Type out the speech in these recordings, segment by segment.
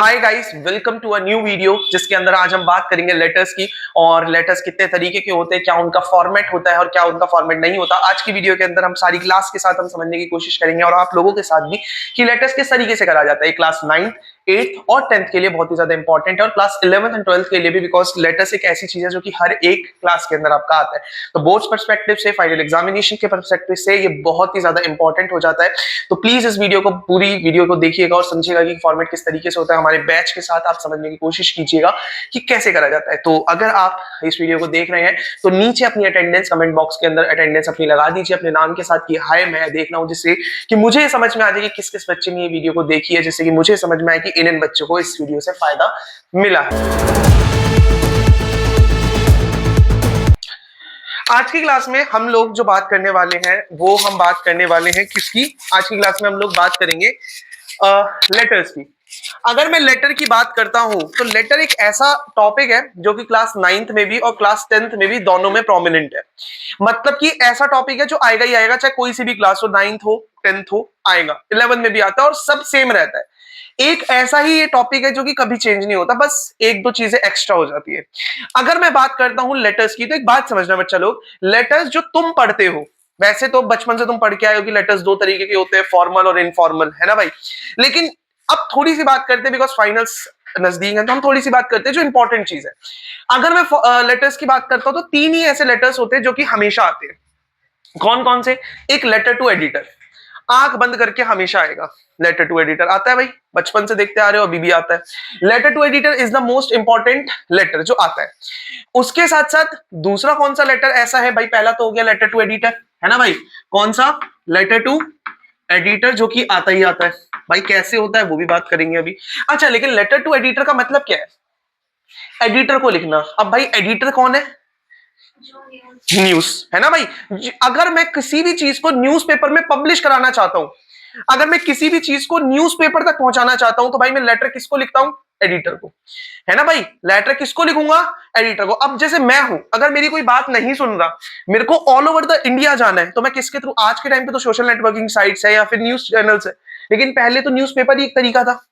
Hi guys, welcome to a new video जिसके अंदर आज हम बात करेंगे लेटर्स की। और लेटर्स कितने तरीके के होते हैं, क्या उनका फॉर्मेट होता है और क्या उनका फॉर्मेट नहीं होता। आज की वीडियो के अंदर हम सारी क्लास के साथ हम समझने की कोशिश करेंगे और आप लोगों के साथ भी कि लेटर्स किस तरीके से करा जाता है। क्लास 9, 8 और 10th के लिए बहुत ही ज्यादा इंपॉर्टेंट है और क्लास 11th एंड 12th के लिए भी, बिकॉज लेटर्स एक ऐसी चीज है जो कि हर एक क्लास के अंदर आपका आता है। तो बोर्ड्स पर्सपेक्टिव से, फाइनल एग्जामिनेशन के पर्सपेक्टिव से ये बहुत ही ज्यादा इंपॉर्टेंट हो जाता है। तो प्लीज इस वीडियो को, पूरी वीडियो को देखिएगा और समझिएगा कि फॉर्मेट किस तरीके से होता है। हमारे बैच के साथ आप समझने की कोशिश कीजिएगा कि कैसे करा जाता है। तो अगर आप इस वीडियो को देख रहे हैं तो नीचे अपनी अटेंडेंस कमेंट बॉक्स के अंदर अटेंडेंस अपनी लगा दीजिए अपने नाम के साथ कि हाय मैं देख रहा हूं, जिससे कि मुझे समझ में आ जाए कि किस किस बच्चे ने ये वीडियो को देखी है, जिससे कि मुझे समझ में आए कि इन बच्चों को इस वीडियो से फायदा मिला है। आज की क्लास में हम लोग जो बात करने वाले हैं वो हम बात करने वाले हैं किसकी। आज की क्लास में हम लोग बात करेंगे लेटर्स की। अगर मैं लेटर की बात करता हूं तो लेटर एक ऐसा टॉपिक है जो कि क्लास 9th में भी और क्लास 10th में भी दोनों में प्रोमिनेंट है। मतलब कि ऐसा टॉपिक है जो आएगा ही आएगा, चाहे कोई सी भी क्लास हो, 9th हो 10th हो, आएगा। 11 में भी आता है और सब सेम रहता है। एक ऐसा ही ये टॉपिक है जो कि कभी चेंज नहीं होता, बस एक दो चीजें एक्स्ट्रा हो जाती है। अगर मैं बात करता हूं लेटर्स की, तो एक बात समझना बच्चा लोग, लेटर्स जो तुम पढ़ते हो, वैसे तो बचपन से तुम पढ़ के आए हो कि लेटर्स दो तरीके के होते हैं, फॉर्मल और इनफॉर्मल, है ना भाई। लेकिन अब थोड़ी सी बात करते हैं, बिकॉज फाइनल्स नजदीक है, तो हम थोड़ी सी बात करते हैं जो इंपॉर्टेंट चीज है। अगर मैं लेटर्स की बात करता हूं तो तीन ही ऐसे लेटर्स होते हैं जो कि हमेशा आते हैं। कौन कौन से? एक लेटर टू एडिटर, आंख बंद करके हमेशा आएगा। लेटर टू एडिटर आता है भाई, बचपन से देखते आ रहे हो, अभी भी आता है। Letter to editor is the most important letter जो आता है। उसके साथ साथ दूसरा कौन सा लेटर ऐसा है भाई, पहला तो हो गया लेटर टू एडिटर, है ना भाई। कौन सा? लेटर टू एडिटर, जो कि आता ही आता है भाई। कैसे होता है वो भी बात करेंगे अभी। अच्छा, लेकिन लेटर टू एडिटर का मतलब क्या है? एडिटर को लिखना। अब भाई एडिटर कौन है? न्यूज, है ना भाई। अगर मैं किसी भी चीज को न्यूज़पेपर में पब्लिश कराना चाहता हूं, अगर मैं किसी भी चीज को न्यूज़पेपर तक पहुंचाना चाहता हूं, तो भाई मैं लेटर किसको लिखता हूं? एडिटर को, है ना भाई। लेटर किसको लिखूंगा? एडिटर को। अब जैसे मैं हूं, अगर मेरी कोई बात नहीं सुन रहा, मेरे को ऑल ओवर द इंडिया जाना है, तो मैं किसके थ्रू? आज के टाइम पे तो सोशल नेटवर्किंग साइट्स है या फिर न्यूज चैनल्स है, लेकिन पहले तो न्यूज़पेपर ही एक तरीका था।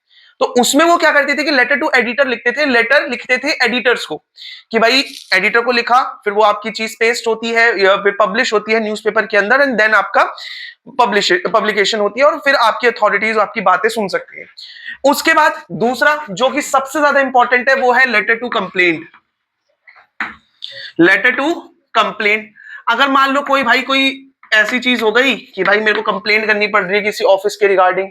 तो उसमें वो क्या करते थे कि लेटर टू एडिटर लिखते थे, लेटर लिखते थे एडिटर्स को, कि भाई एडिटर को लिखा, फिर वो आपकी चीज पेस्ट होती है या फिर पब्लिश होती है न्यूज़पेपर के अंदर, एंड देन आपका पब्लिकेशन होती है और फिर आपकी अथॉरिटीज आपकी बातें सुन सकती है। उसके बाद दूसरा जो कि सबसे ज्यादा इंपॉर्टेंट है वो है letter to complaint. Letter to complaint, अगर मान लो कोई भाई कोई ऐसी चीज हो गई कि भाई मेरे को कंप्लेंट करनी पड़ रही है किसी ऑफिस के रिगार्डिंग,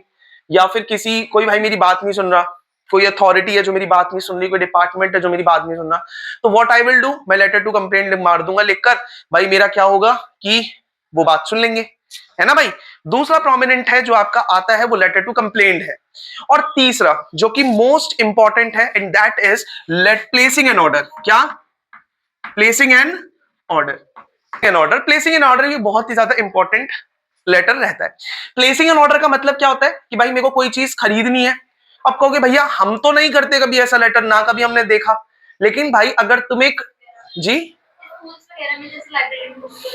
या फिर किसी कोई भाई मेरी बात नहीं सुन रहा, कोई अथॉरिटी है जो मेरी बात नहीं सुन रही, कोई डिपार्टमेंट है जो मेरी बात नहीं सुन रहा, तो व्हाट आई विल डू, मैं लेटर टू कंप्लेंट मार दूंगा लिखकर। भाई मेरा क्या होगा कि वो बात सुन लेंगे, है ना भाई। दूसरा प्रोमिनेंट है जो आपका आता है वो लेटर टू कंप्लेंट है। और तीसरा जो कि मोस्ट इंपॉर्टेंट है, and that is let placing an order. क्या? Placing an order. An order, placing an order, ये बहुत ही ज्यादा इंपॉर्टेंट लेटर रहता है। प्लेसिंग एन ऑर्डर का मतलब क्या होता है कि भाई मेरे को कोई चीज खरीदनी है। अब कहोगे भैया हम तो नहीं करते कभी ऐसा लेटर, ना कभी हमने देखा। लेकिन भाई अगर तुम एक, जी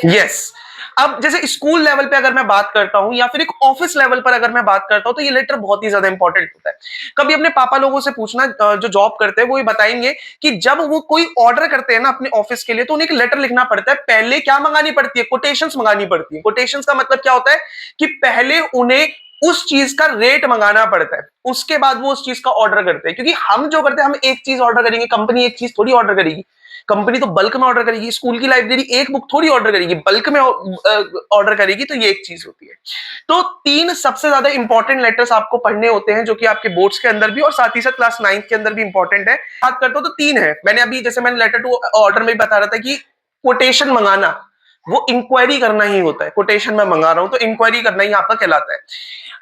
यस, अब जैसे स्कूल लेवल पे अगर मैं बात करता हूं या फिर एक ऑफिस लेवल पर अगर मैं बात करता हूं, तो ये लेटर बहुत ही ज्यादा इंपॉर्टेंट होता है। कभी अपने पापा लोगों से पूछना जो जॉब करते हैं, वो ये बताएंगे कि जब वो कोई ऑर्डर करते हैं ना अपने ऑफिस के लिए, तो उन्हें एक लेटर लिखना पड़ता है। पहले क्या मंगानी पड़ती है? कोटेशंस मंगानी पड़ती है। कोटेशंस का मतलब क्या होता है कि पहले उन्हें उस चीज का रेट मंगाना पड़ता है, उसके बाद वो उस चीज का ऑर्डर करते हैं। क्योंकि हम जो करते हैं, हम एक चीज ऑर्डर करेंगे, कंपनी एक चीज थोड़ी ऑर्डर करेगी। कंपनी तो बल्क में ऑर्डर करेगी। स्कूल की लाइब्रेरी एक बुक थोड़ी ऑर्डर करेगी, बल्क में ऑर्डर करेगी। तो ये एक चीज होती है। तो तीन सबसे ज्यादा इंपॉर्टेंट लेटर्स आपको पढ़ने होते हैं, जो कि आपके बोर्ड्स के अंदर भी और साथ ही साथ क्लास 9th के अंदर भी इंपॉर्टेंट है। बात करता हूं तो तीन है। मैंने अभी जैसे मैंने लेटर टू ऑर्डर में बता रहा था कि कोटेशन मंगाना वो इंक्वायरी करना ही होता है। कोटेशन में मंगा रहा हूं तो इंक्वायरी करना ही आपका कहलाता है।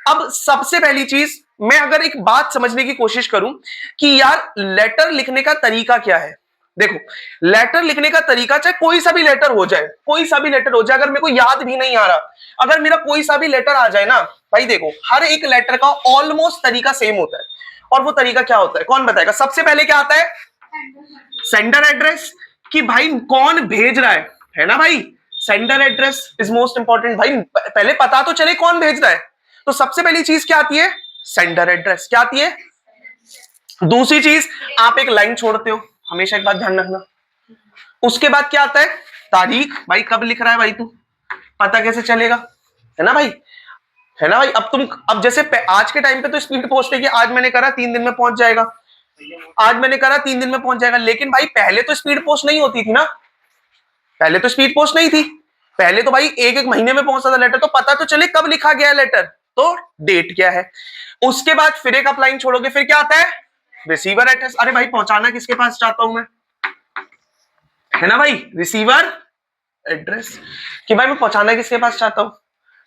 अब सबसे पहली चीज, मैं अगर एक बात समझने की कोशिश करूं कि यार लेटर लिखने का तरीका क्या है। देखो, लेटर लिखने का तरीका चाहे कोई सा भी लेटर हो जाए, कोई सा भी लेटर हो जाए, अगर मेरे को याद भी नहीं आ रहा, अगर मेरा कोई सा भी लेटर आ जाए ना भाई, देखो हर एक लेटर का ऑलमोस्ट तरीका सेम होता है। और वो तरीका क्या होता है कौन बताएगा? सबसे पहले क्या आता है? सेंडर एड्रेस, कि भाई कौन भेज रहा है ना भाई। Sender address is most important. भाई पहले पता तो चले कौन भेज रहा है। तो सबसे पहली चीज क्या आती है? Sender address. क्या आती है? दूसरी चीज, आप एक लाइन छोड़ते हो, हमेशा एक बात ध्यान रखना, उसके बाद क्या आता है, तारीख। भाई कब लिख रहा है भाई तू, पता कैसे चलेगा, है ना भाई, है ना भाई। अब जैसे आज के टाइम पे तो स्पीड पोस्ट है कि आज मैंने करा 3 दिन में पहुंच जाएगा, आज मैंने करा 3 दिन में पहुंच जाएगा। लेकिन भाई पहले तो स्पीड पोस्ट नहीं होती थी ना, पहले तो स्पीड पोस्ट नहीं थी, पहले तो भाई एक एक महीने में पहुंचता था लेटर, तो पता तो चले कब लिखा गया लेटर, तो डेट क्या है। उसके बाद फिर एक अपलाइन छोड़ोगे, फिर क्या आता है, रिसीवर एड्रेस। अरे भाई पहुंचाना किसके पास चाहता हूं मैं, है ना भाई, रिसीवर एड्रेस, कि भाई मैं पहुंचाना किसके पास चाहता हूं।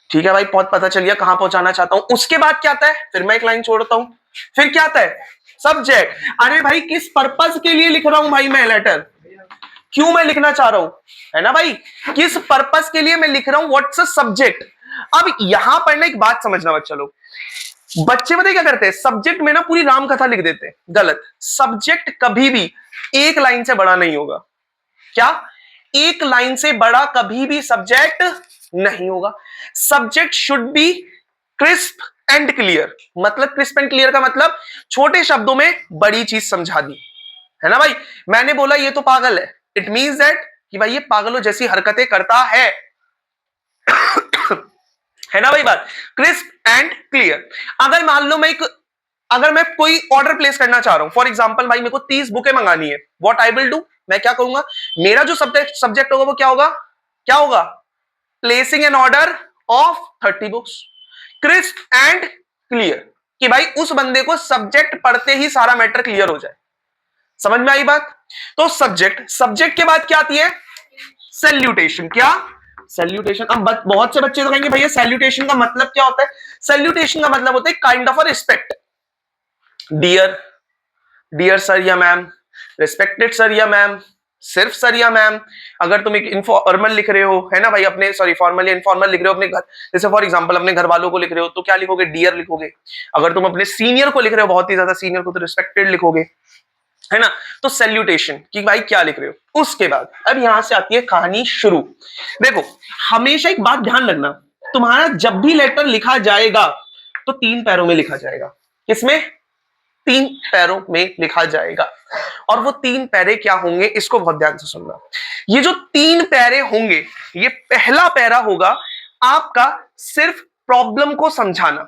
ठीक है भाई, बहुत पता चल गया कहां पहुंचाना चाहता हूं। उसके बाद क्या आता है, फिर मैं एक लाइन छोड़ता हूं, फिर क्या आता है, सब्जेक्ट। अरे भाई किस पर्पस के लिए लिख रहा हूं भाई मैं लेटर, क्यों मैं लिखना चाह रहा हूं, है ना भाई, किस पर्पस के लिए मैं लिख रहा हूं, व्हाट्स अ सब्जेक्ट। अब यहां पर ना एक बात समझना बच्चा लोग, बच्चे बताइए क्या करते हैं, सब्जेक्ट में ना पूरी राम कथा लिख देते हैं, गलत। सब्जेक्ट कभी भी एक लाइन से बड़ा नहीं होगा, क्या, एक लाइन से बड़ा कभी भी सब्जेक्ट नहीं होगा। Subject should be crisp and clear, मतलब क्रिस्प एंड क्लियर का मतलब छोटे शब्दों में बड़ी चीज समझा दी, है ना भाई। मैंने बोला ये तो पागल है, इट मीन्स दैट कि भाई ये पागलों जैसी हरकतें करता है है ना भाई बात, क्रिस्प एंड क्लियर। अगर मान लो अगर मैं कोई ऑर्डर प्लेस करना चाह रहा हूं, फॉर एग्जांपल भाई मेरे को 30 बुकें मंगानी है, व्हाट आई विल डू, मैं क्या करूंगा, मेरा जो सब्जेक्ट होगा वो क्या होगा, क्या होगा, placing an order of 30 books, crisp and clear, कि भाई उस बंदे को सब्जेक्ट पढ़ते ही सारा मैटर क्लियर हो जाए। समझ में आई बात। तो सब्जेक्ट के बाद क्या आती है, सैल्यूटेशन। क्या, सैल्यूटेशन। अब बहुत से बच्चे तो कहेंगे भैया सैल्यूटेशन का मतलब क्या होता है, सैल्यूटेशन का मतलब होता है kind of a respect, dear, dear sir या मैम, रिस्पेक्टेड सर या मैम, सिर्फ सर या मैम। अगर तुम एक इनफॉर्मल लिख रहे हो, है ना भाई, अपने सॉरी फॉर्मल या इनफॉर्मल लिख रहे हो अपने घर, जैसे फॉर एग्जांपल अपने घर वालों को लिख रहे हो तो क्या लिखोगे, डियर लिखोगे। अगर तुम अपने सीनियर को लिख रहे हो, बहुत ही ज्यादा सीनियर को, तो रिस्पेक्टेड लिखोगे, है ना। तो सैल्यूटेशन कि भाई क्या लिख रहे हो। उसके बाद अब यहां से आती है कहानी शुरू। देखो हमेशा एक बात ध्यान रखना, तुम्हारा जब भी लेटर लिखा जाएगा तो 3 पैरों में लिखा जाएगा। किसमें, 3 पैरों में लिखा जाएगा। और वो 3 पैरे क्या होंगे, इसको बहुत ध्यान से सुनना। ये जो 3 पैरे होंगे, ये पहला पैरा होगा आपका सिर्फ प्रॉब्लम को समझाना।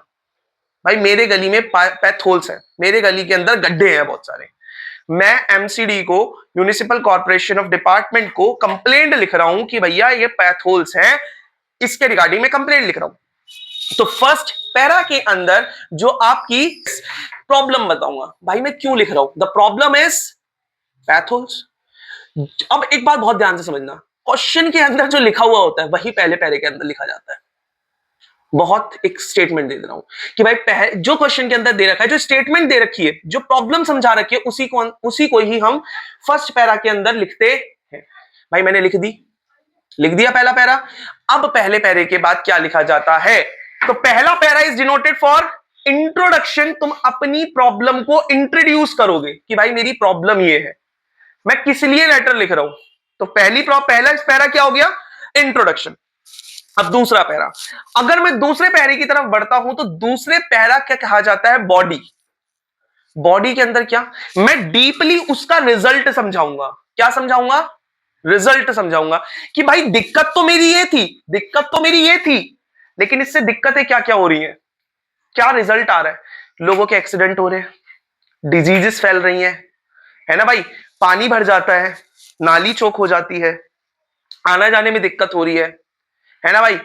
भाई मेरे गली में पैथ होल्स है, मेरे गली के अंदर गड्ढे हैं बहुत सारे, मैं एमसीडी को, म्यूनिसिपल कॉर्पोरेशन ऑफ डिपार्टमेंट को कंप्लेंट लिख रहा हूं कि भैया ये पैथ होल्स हैं, इसके रिगार्डिंग में कंप्लेंट लिख रहा हूं। तो फर्स्ट पैरा के अंदर जो आपकी प्रॉब्लम बताऊंगा, भाई मैं क्यों लिख रहा हूं, the problem is path holes. अब एक बात बहुत ध्यान से समझना, क्वेश्चन के अंदर जो लिखा हुआ होता है वही पहले पैरे के अंदर लिखा जाता है। बहुत एक स्टेटमेंट दे रहा हूं कि भाई जो क्वेश्चन के अंदर दे रखा है, जो स्टेटमेंट दे रखी है, जो प्रॉब्लम समझा रखी है, उसी को ही हम फर्स्ट पैरा के अंदर लिखते हैं। भाई मैंने लिख दिया पहला पैरा। अब पहले पैरे के बाद क्या लिखा जाता है, तो पहला para is denoted for introduction. तुम अपनी प्रॉब्लम को इंट्रोड्यूस करोगे कि भाई मेरी प्रॉब्लम ये है, मैं किस लिए लेटर लिख रहा हूं। तो पहला पैरा क्या हो गया, इंट्रोडक्शन। अब दूसरा पैरा, अगर मैं दूसरे पैरे की तरफ बढ़ता हूं तो दूसरे पैरा क्या कहा जाता है, बॉडी। बॉडी के अंदर क्या, मैं डीपली उसका रिजल्ट समझाऊंगा। क्या समझाऊंगा, रिजल्ट समझाऊंगा कि भाई दिक्कत तो मेरी ये थी, लेकिन इससे दिक्कतें क्या क्या हो रही हैं, क्या रिजल्ट आ रहा है, लोगों के एक्सीडेंट हो रहे हैं, डिजीजेस फैल रही हैं, है ना भाई, पानी भर जाता है, नाली चौक हो जाती है, आना जाने में दिक्कत हो रही है ना भाई,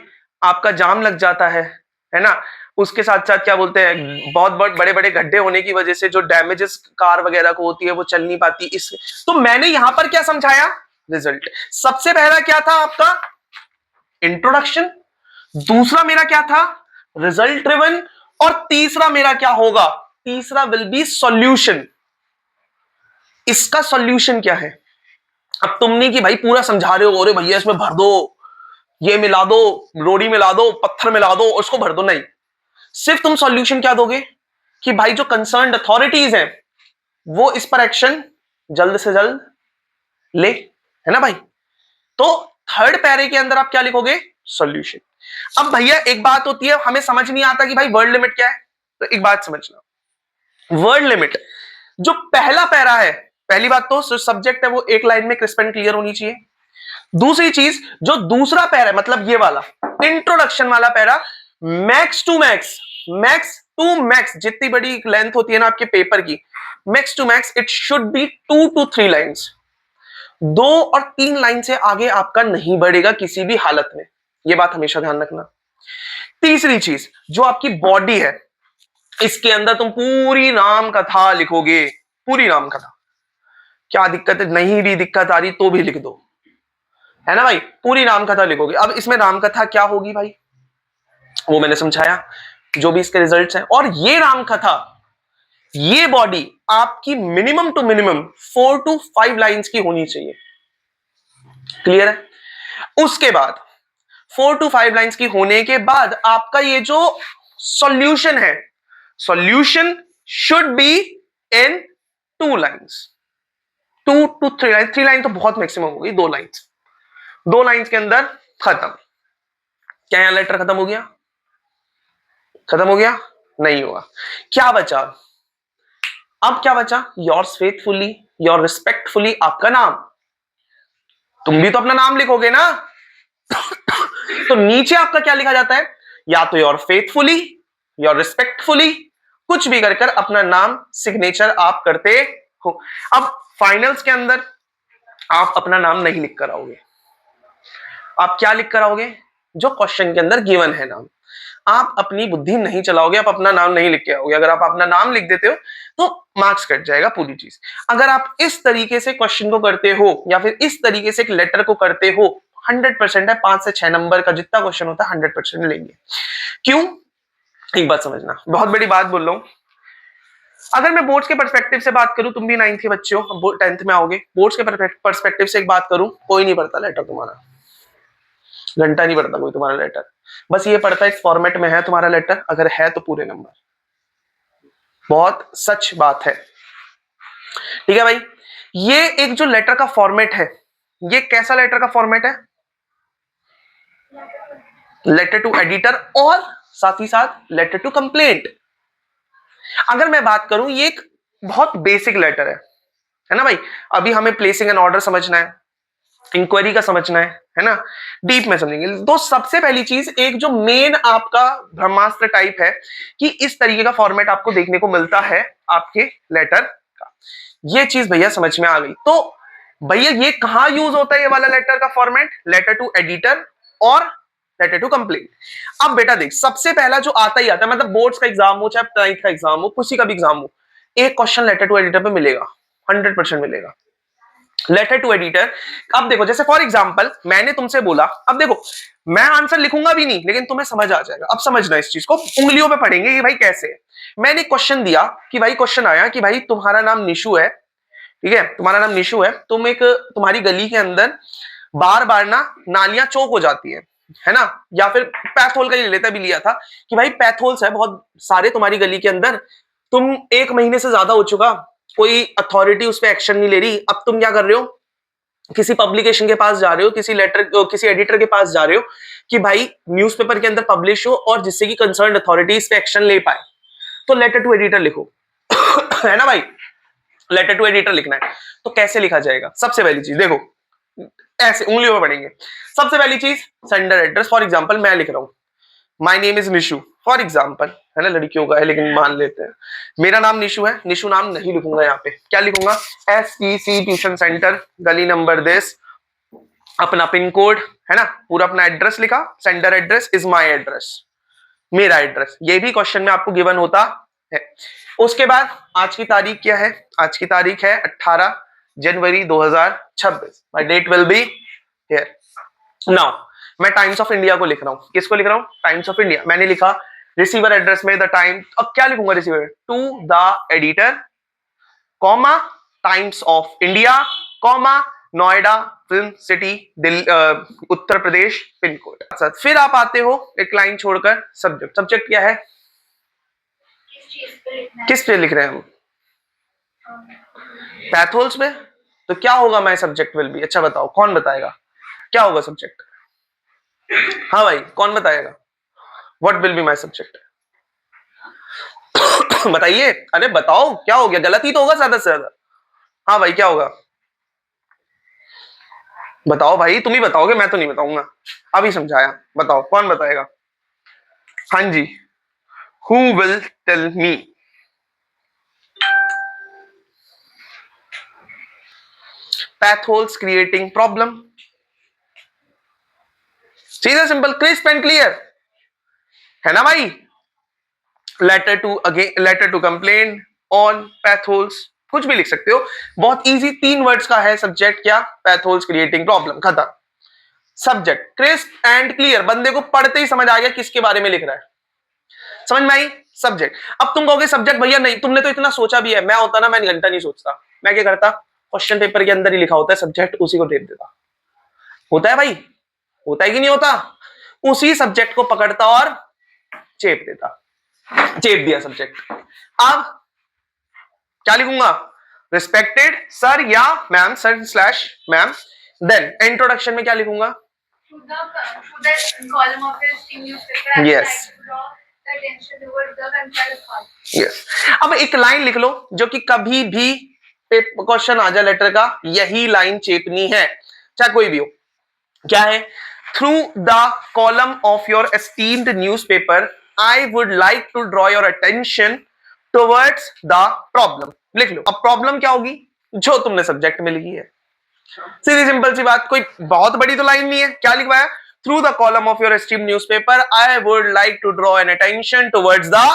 आपका जाम लग जाता है ना। उसके साथ साथ क्या बोलते हैं, बहुत बड़े बड़े गड्ढे होने की वजह से जो डैमेजेस कार वगैरह को होती है वो चल नहीं पाती। इस तो मैंने यहां पर क्या समझाया, रिजल्ट। सबसे पहला क्या था आपका, इंट्रोडक्शन। दूसरा मेरा क्या था, रिजल्ट ड्रिवन। और तीसरा मेरा क्या होगा, तीसरा विल बी सॉल्यूशन। इसका सॉल्यूशन क्या है, अब तुम नहीं कि भाई पूरा समझा रहे हो, अरे भैया इसमें भर दो, ये मिला दो, रोड़ी मिला दो, पत्थर मिला दो, उसको भर दो, नहीं। सिर्फ तुम सॉल्यूशन क्या दोगे कि भाई जो कंसर्न्ड अथॉरिटीज हैं वो इस पर एक्शन जल्द से जल्द ले, है ना भाई। तो थर्ड पैरे के अंदर आप क्या लिखोगे, सॉल्यूशन। अब भैया एक बात होती है, हमें समझ नहीं आता कि भाई वर्ड लिमिट क्या है, तो एक बात समझना, वर्ड लिमिट जो पहला पैरा है, पहली बात तो सब्जेक्ट है वो एक लाइन में क्रिस्प एंड क्लियर होनी चाहिए। दूसरी चीज, जो दूसरा पैरा है मतलब ये वाला इंट्रोडक्शन वाला para, max to max, max to max, जितनी बड़ी लेंथ होती है ना आपके पेपर की, max to max it should be 2 to 3 lines. 2 और 3 लाइन से आगे आपका नहीं बढ़ेगा किसी भी हालत में, ये बात हमेशा ध्यान रखना। तीसरी चीज, जो आपकी बॉडी है, इसके अंदर तुम पूरी राम कथा लिखोगे, पूरी राम कथा। क्या दिक्कत है? नहीं भी दिक्कत आ रही तो भी लिख दो, है ना भाई, पूरी राम कथा लिखोगे। अब इसमें राम कथा क्या होगी भाई, वो मैंने समझाया, जो भी इसके रिजल्ट्स हैं। और ये राम कथा, ये बॉडी आपकी minimum to minimum 4 to 5 lines की होनी चाहिए। क्लियर है? उसके बाद 4 to 5 लाइंस की होने के बाद आपका ये जो सॉल्यूशन है, solution should be in 2 lines, 2 to 3 line. 3 line तो बहुत मैक्सिमम होगी, 2 लाइंस, 2 लाइंस के अंदर खत्म। क्या यहां लेटर खत्म हो गया? खत्म हो गया? नहीं हुआ। क्या बचा? अब क्या बचा? योर्स फेथफुली, योर रिस्पेक्टफुली, आपका नाम। तुम भी तो अपना नाम लिखोगे ना तो नीचे आपका क्या लिखा जाता है? या तो योर फेथफुली, योर रिस्पेक्टफुली, कुछ भी कर अपना नाम सिग्नेचर आप करते हो। अब फाइनल्स के अंदर आप अपना नाम नहीं लिख कर आओगे, आप क्या लिख कर आओगे? जो क्वेश्चन के अंदर गिवन है नाम। आप अपनी बुद्धि नहीं चलाओगे, आप अपना नाम नहीं लिख के आओगे। अगर आप अपना नाम लिख देते हो तो मार्क्स कट जाएगा पूरी चीज। अगर आप इस तरीके से क्वेश्चन को करते हो या फिर इस तरीके से एक लेटर को करते हो, 100% है, 5 से 6 नंबर का जितना क्वेश्चन होता है 100% लेंगे। क्यों? एक बात समझना, बहुत बड़ी बात बोल रहा हूं। अगर मैं बोर्ड्स के पर्सपेक्टिव से बात करूं, तुम भी 9th के बच्चे हो, 10th में आओगे, बोर्ड्स के पर्सपेक्टिव से एक बात करूं, कोई नहीं पढ़ता लेटर तुम्हारा, घंटा नहीं पढ़ता कोई तुम्हारा लेटर। बस ये पढ़ता है इस फॉर्मेट में है तुम्हारा लेटर, अगर है तो पूरे नंबर। बहुत सच बात है, ठीक है भाई। ये एक जो लेटर का फॉर्मेट है, ये कैसा लेटर का फॉर्मेट है? लेटर टू एडिटर और साथ ही साथ लेटर टू कंप्लेंट। अगर मैं बात करूं, ये एक बहुत बेसिक लेटर है ना भाई। अभी हमें प्लेसिंग एन ऑर्डर समझना है, इंक्वायरी का समझना है ना, डीप में समझेंगे। तो सबसे पहली चीज, एक जो मेन आपका ब्रह्मास्त्र टाइप है कि इस तरीके का फॉर्मेट आपको देखने को मिलता है आपके लेटर का, ये चीज भैया समझ में आ गई। तो भैया ये कहां यूज होता है ये वाला लेटर का फॉर्मेट? लेटर टू एडिटर और लेटर टू कंप्लेंट। अब बेटा देख, सबसे पहला जो आता ही आता है, मतलब बोर्ड्स का एग्जाम हो चाहे 9th का एग्जाम हो, किसी का भी एग्जाम हो, एक क्वेश्चन लेटर टू एडिटर पे मिलेगा, 100% मिलेगा। Letter to editor. अब देखो, जैसे फॉर एग्जांपल मैंने तुमसे बोला, अब देखो मैं आंसर लिखूंगा भी नहीं लेकिन तुम्हें समझ आ जाएगा। अब समझना इस चीज को, उंगलियों पे पढ़ेंगे ये भाई कैसे है। मैंने क्वेश्चन दिया कि भाई, क्वेश्चन आया कि भाई तुम्हारा नाम निशु है, ठीक है, तुम्हारा नाम निशु है, तुम एक, तुम्हारी गली के अंदर बार बार ना नालियां चौक हो जाती है ना, या फिर पैथोल का ही लेता भी लिया था कि भाई पैथोल्स है बहुत सारे तुम्हारी गली के अंदर, तुम 1 महीने से ज्यादा हो चुका, कोई अथॉरिटी उस पर एक्शन नहीं ले रही। अब तुम क्या कर रहे हो? किसी पब्लिकेशन के पास जा रहे हो, किसी एडिटर के पास जा रहे हो कि भाई न्यूज़पेपर के अंदर पब्लिश हो और जिससे कि कंसर्न अथॉरिटी इस पे एक्शन ले पाए। तो लेटर टू एडिटर लिखो है ना भाई, लेटर टू एडिटर लिखना है। तो कैसे लिखा जाएगा? सबसे पहली चीज देखो, ऐसे उंगलियों में पढ़ेंगे। सबसे पहली चीज, सेंडर एड्रेस। फॉर एग्जांपल मैं लिख रहा हूं my name is Nishu, for example, है ना, लड़कियों का है लेकिन मान लेते हैं मेरा नाम निशु है। निशु नाम नहीं लिखूंगा, यहाँ पे क्या लिखूंगा? SPC ट्यूशन सेंटर, गली नंबर दिस, अपना पिन कोड, है ना, पूरा अपना एड्रेस लिखा, sender address is my address, मेरा एड्रेस। ये भी क्वेश्चन में आपको गिवन होता है। उसके बाद आज की तारीख क्या है? आज की तारीख है 18 जनवरी 2026। My date will be here. Now मैं टाइम्स ऑफ इंडिया को लिख रहा हूं। किसको लिख रहा हूं? Times of India. मैंने लिखा रिसीवर एड्रेस में द टाइम, अब क्या लिखूंगा? Receiver to the editor, comma Times of India, comma Noida film city, Uttar Pradesh, pin code. फिर आप आते हो एक लाइन छोड़कर सब्जेक्ट। सब्जेक्ट क्या है? किस पे लिख रहे हैं हम? पैथोल्स पे। तो क्या होगा? माय सब्जेक्ट विल बी, अच्छा बताओ कौन बताएगा क्या होगा सब्जेक्ट? हाँ भाई, कौन बताएगा? What will be my subject? बताइए, अरे बताओ क्या हो गया, गलत ही तो होगा ज्यादा से ज्यादा। हाँ भाई क्या होगा, बताओ भाई, तुम ही बताओगे, मैं तो नहीं बताऊंगा। अभी समझाया, बताओ कौन बताएगा। हाँ जी, who will tell me. Potholes creating problem, सीधा सिंपल क्रिस्प एंड क्लियर, है ना भाई। Letter to again, letter to complain on potholes, कुछ भी लिख सकते हो। बहुत इजी, 3 वर्ड्स का है सब्जेक्ट, क्या, पैथ होल्स क्रिएटिंग प्रॉब्लम, खत्म। सब्जेक्ट क्रिस्प एंड क्लियर, बंदे को पढ़ते ही समझ आ गया किसके बारे में लिख रहा है, समझ में आई। सब्जेक्ट, अब तुम कहोगे सब्जेक्ट भैया नहीं, तुमने तो इतना सोचा भी है। मैं होता ना, मैं घंटा नहीं सोचता, मैं क्या करता, क्वेश्चन पेपर के अंदर ही लिखा होता है सब्जेक्ट, उसी को दे देता। होता है भाई, होता है कि नहीं होता, उसी सब्जेक्ट को पकड़ता और चेप देता, चेप दिया सब्जेक्ट। अब क्या लिखूंगा, रिस्पेक्टेड सर या ma'am, sir slash ma'am. Then introduction में क्या लिखूंगा, यस यस। अब एक लाइन लिख लो जो कि कभी भी क्वेश्चन आ जाए लेटर का, यही लाइन चेपनी है, चाहे कोई भी हो। क्या है, through the column of your esteemed newspaper I would like to draw your attention towards the problem. लिख लो। अब प्रॉब्लम क्या होगी, जो तुमने सब्जेक्ट में लिखी है, सीधी सिंपल सी बात, कोई बहुत बड़ी तो लाइन नहीं है। क्या लिखवाया, through the column of your esteemed newspaper I would like to draw an attention towards the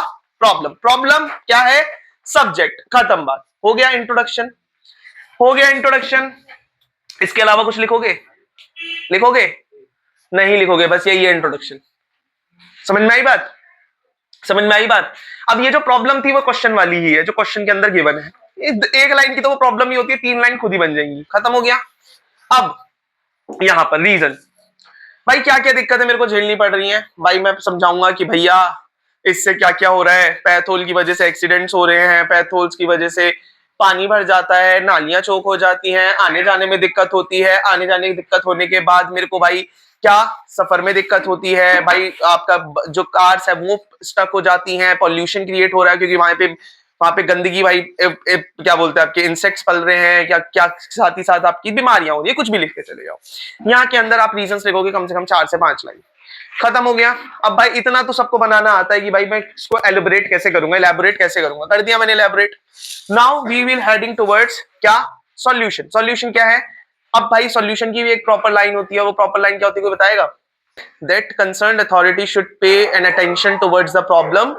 problem. Problem क्या है, सब्जेक्ट, खत्म बात, हो गया इंट्रोडक्शन, हो गया इंट्रोडक्शन। इसके अलावा कुछ लिखोगे, लिखोगे नहीं, लिखोगे, बस यही है इंट्रोडक्शन। समझ में आई बात, समझ में आई बात। अब ये जो प्रॉब्लम थी वो क्वेश्चन वाली ही है, जो क्वेश्चन के अंदर गिवन है। एक लाइन की तो वो प्रॉब्लम ही होती है, 3 लाइन खुद ही बन जाएंगी, खत्म हो गया। अब यहां पर रीजन, भाई क्या क्या दिक्कतें मेरे को झेलनी पड़ रही हैं, भाई मैं समझाऊंगा कि भैया इससे क्या क्या हो रहा है। पैथोल की वजह से एक्सीडेंट्स हो रहे हैं, पैथोल्स की वजह से पानी भर जाता है, नालियां चौक हो जाती हैं, आने जाने में दिक्कत होती है, आने जाने की दिक्कत होने के बाद मेरे को भाई क्या, सफर में दिक्कत होती है भाई, आपका जो कार्स है वो स्टक हो जाती हैं, पॉल्यूशन क्रिएट हो रहा है क्योंकि वहां पे गंदगी भाई क्या बोलते हैं आपके इंसेक्ट्स पल रहे हैं, क्या क्या साथ ही साथ आपकी बीमारियां हो रही है, कुछ भी लिख के चले जाओ। यहाँ के अंदर आप रीजंस लिखोगे कम से कम 4 से 5 लाइन, खत्म हो गया। अब भाई इतना तो सबको बनाना आता है कि भाई मैं इसको एलिबरेट कैसे करूंगा, एलैबोरेट कैसे करूंगा, कर दिया मैंने elaborate. Now we will heading towards क्या, सॉल्यूशन। सॉल्यूशन क्या है, अब भाई सॉल्यूशन की भी एक प्रॉपर लाइन होती है, वो प्रॉपर लाइन क्या होती है कोई बताएगा, that concerned authority should pay an attention towards the problem,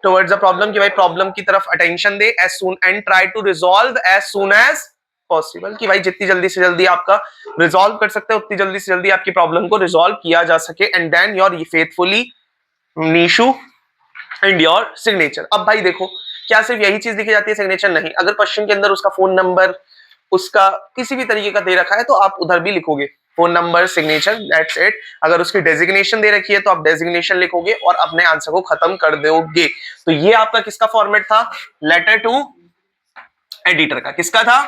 कि भाई प्रॉब्लम की तरफ attention they as soon and try to resolve as soon as possible, कि भाई जितनी जल्दी से जल्दी आपका रिजॉल्व कर सकते हैं उतनी जल्दी से जल्दी आपकी प्रॉब्लम को रिजॉल्व किया जा सके। And then your faithfully Nishu and your signature. अब भाई देखो, क्या सिर्फ यही चीज लिखी जाती है, सिग्नेचर नहीं, अगर क्वेश्चन के अंदर उसका फोन नंबर उसका किसी भी तरीके का दे रखा है तो आप उधर भी लिखोगे phone number, signature, that's it. अगर उसकी डेजिग्नेशन दे रखी है तो आप डेजिग्नेशन लिखोगे और अपने आंसर को खत्म कर दोगे। तो ये आपका किसका फॉर्मेट था, लेटर टू एडिटर का। किसका था,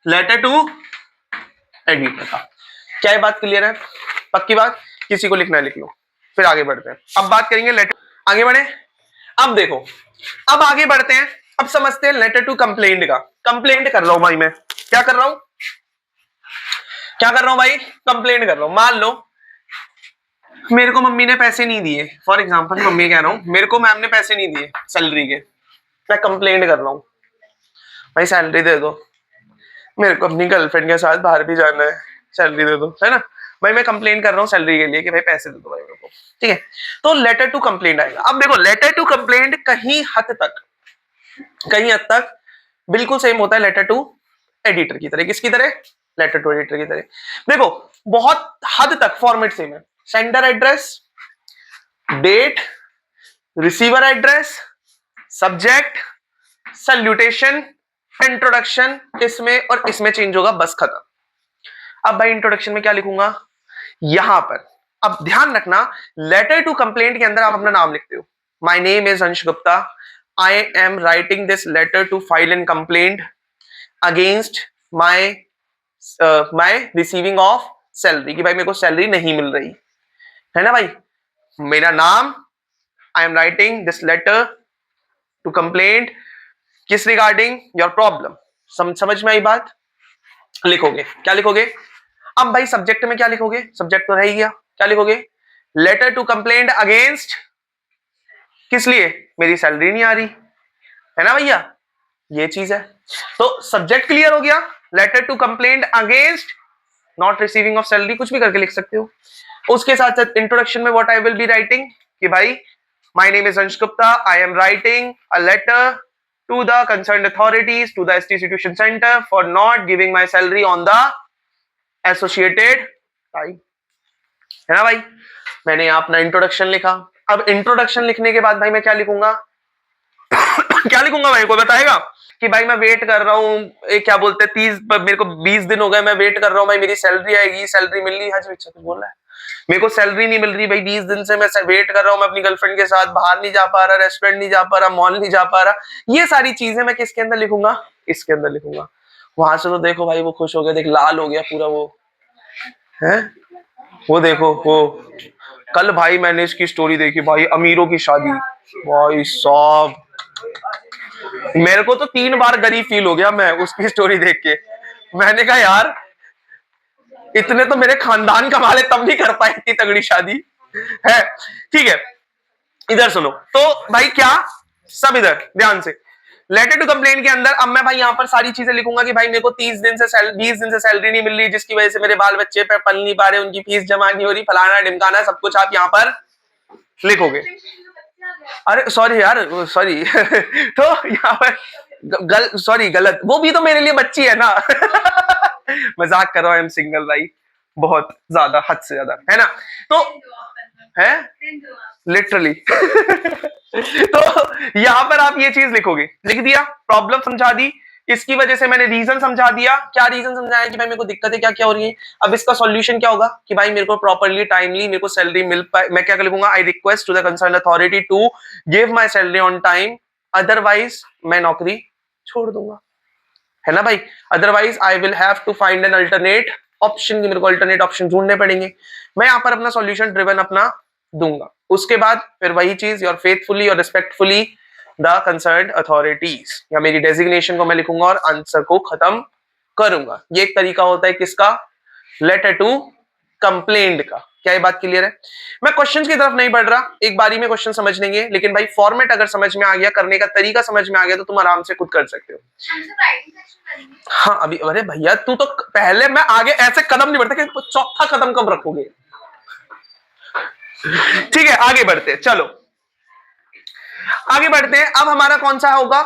लेटर टू एडिटर का। क्या ये बात क्लियर है, पक्की बात, किसी को लिखना है लिख लो, फिर आगे बढ़ते हैं। अब बात करेंगे लेटर, आगे बढ़े। अब देखो, अब आगे बढ़ते हैं, अब समझते हैं लेटर टू कंप्लेंट का। कंप्लेंट कर रहा हूं भाई मैं, क्या कर रहा हूं, क्या कर रहा हूं भाई, कंप्लेंट कर रहा हूं। मान लो मेरे को मम्मी ने पैसे नहीं दिए, फॉर एग्जांपल मम्मी कह रहा हूं, मेरे को मैम ने पैसे नहीं दिए सैलरी के, मैं कंप्लेंट कर रहा हूं, भाई सैलरी दे दो, मेरे को अपनी गर्लफ्रेंड के साथ बाहर भी जाना है, सैलरी दे दो, है ना भाई। मैं कंप्लेंट कर रहा हूँ सैलरी के लिए कि भाई पैसे दे दो भाई मेरे को, ठीक है। तो लेटर टू कंप्लेंट आएगा। अब देखो लेटर टू कंप्लेंट कहीं हद तक बिल्कुल सेम होता है लेटर टू एडिटर की तरह। किसकी तरह, लेटर टू एडिटर की तरह। देखो बहुत हद तक फॉर्मेट सेम है, sender address, date, receiver address, subject, salutation, introduction, इसमें और इसमें चेंज होगा, बस खत्म। अब भाई इंट्रोडक्शन में क्या लिखूंगा, यहां पर अब ध्यान रखना, लेटर टू कंप्लेंट के अंदर आप अपना नाम लिखते हो। My name is Ansh Gupta, I am writing this letter to file an complaint against my receiving of salary, कि भाई मेरे को सैलरी नहीं मिल रही है ना भाई। मेरा नाम, I am writing this letter to complaint किस रिगार्डिंग योर प्रॉब्लम। समझ में आई बात? लिखोगे क्या लिखोगे? अब भाई सब्जेक्ट में क्या लिखोगे? सब्जेक्ट तो रह ही गया, क्या लिखोगे? लेटर टू कंप्लेंट अगेंस्ट, किस लिए? मेरी सैलरी नहीं आ रही है ना भैया, ये चीज है। तो सब्जेक्ट क्लियर हो गया, letter to complaint against not receiving of salary, कुछ भी करके लिख सकते हो। उसके साथ साथ इंट्रोडक्शन में what I will be writing कि भाई my name is Ansh Gupta, I am writing a letter to the concerned authorities to the ST situation centre for not giving my salary on the associated time, है ना भाई। मैंने यहां अपना introduction लिखा। अब इंट्रोडक्शन लिखने के बाद भाई मैं क्या लिखूंगा? क्या लिखूंगा भाई, को बताएगा कि भाई मैं वेट कर रहा हूँ, क्या बोलते हैं 30 मेरे को 20 दिन हो गए मैं वेट कर रहा हूँ भाई, मेरी सैलरी आएगी, सैलरी मिल रही है। हाँ कुछ बोल रहा है, मेरे को सैलरी नहीं मिल रही भाई, 20 दिन से मैं वेट कर रहा हूँ, मैं अपनी गर्लफ्रेंड के साथ बाहर नहीं जा पा रहा, रेस्टोरेंट नहीं जा पा रहा, मॉल नहीं जा पा रहा। ये सारी चीजें मैं किसके अंदर लिखूंगा? इसके अंदर लिखूंगा। वहां से तो देखो भाई वो खुश हो गया, देख लाल हो गया पूरा वो है, वो देखो वो कल भाई मैंने इसकी स्टोरी देखी भाई, अमीरों की शादी, भाई साहब मेरे को तो 3 बार गरीब फील हो गया मैं उसकी स्टोरी देख के। मैंने कहा यार इतने तो मेरे खानदान कमा ले तब नहीं कर पाए इतनी तगड़ी शादी है। ठीक है, इधर सुनो तो भाई, क्या सब इधर ध्यान से, लेटर टू कंप्लेंट के अंदर अब मैं भाई यहां पर सारी चीजें लिखूंगा कि भाई मेरे को 20 दिन से सैलरी नहीं मिल रही, जिसकी वजह से मेरे बाल बच्चे पे पल नहीं पा रहे, उनकी फीस जमा नहीं हो रही, फलाना ढिमकाना, सब कुछ आप यहाँ पर लिखोगे। अरे सॉरी यार, सॉरी तो यहाँ पर सॉरी गलत, वो भी तो मेरे लिए बच्ची है ना मजाक कर रहा हूं, आई एम सिंगल भाई, बहुत ज्यादा, हद से ज्यादा, है ना। तो है लिटरली तो यहां पर आप ये चीज लिखोगे, लिख दिया, प्रॉब्लम समझा दी, इसकी वजह से मैंने रीजन समझा दिया, क्या रीजन समझाया कि भाई मेरे को दिक्कतें क्या क्या हो रही है। अब इसका सॉल्यूशन क्या होगा कि भाई मेरे को प्रॉपर्ली टाइमली मेरे को सैलरी मिल पाए। मैं क्या लिखूंगा? I request to the concern authority to give my salary on time, otherwise मैं नौकरी छोड़ दूंगा, है ना भाई। Otherwise I will have to find an alternate option, मेरे को अल्टरनेट ऑप्शन ढूंढने पड़ेंगे। मैं यहाँ पर अपना सॉल्यूशन ड्रिवन अपना दूंगा। उसके बाद फिर वही चीज, योर फेथफुली और रिस्पेक्टफुली द कंसर्न्ड अथॉरिटीज, या मेरी डेजिग्नेशन को मैं लिखूंगा और आंसर को खत्म करूंगा। ये एक तरीका होता है किसका? लेटर टू कंप्लेंट का। क्या ये बात क्लियर है? मैं क्वेश्चंस की तरफ नहीं बढ़ रहा, एक बारी में क्वेश्चन समझ लेंगे, लेकिन भाई फॉर्मेट अगर समझ में आ गया, करने का तरीका समझ में आ गया, तो तुम आराम से खुद कर सकते हो। हाँ अभी, अरे भैया तू तो पहले, मैं आगे ऐसे कदम नहीं बढ़ता कि चौथा कदम कब रखोगे। ठीक है आगे बढ़ते, चलो आगे बढ़ते हैं। अब हमारा कौन सा होगा?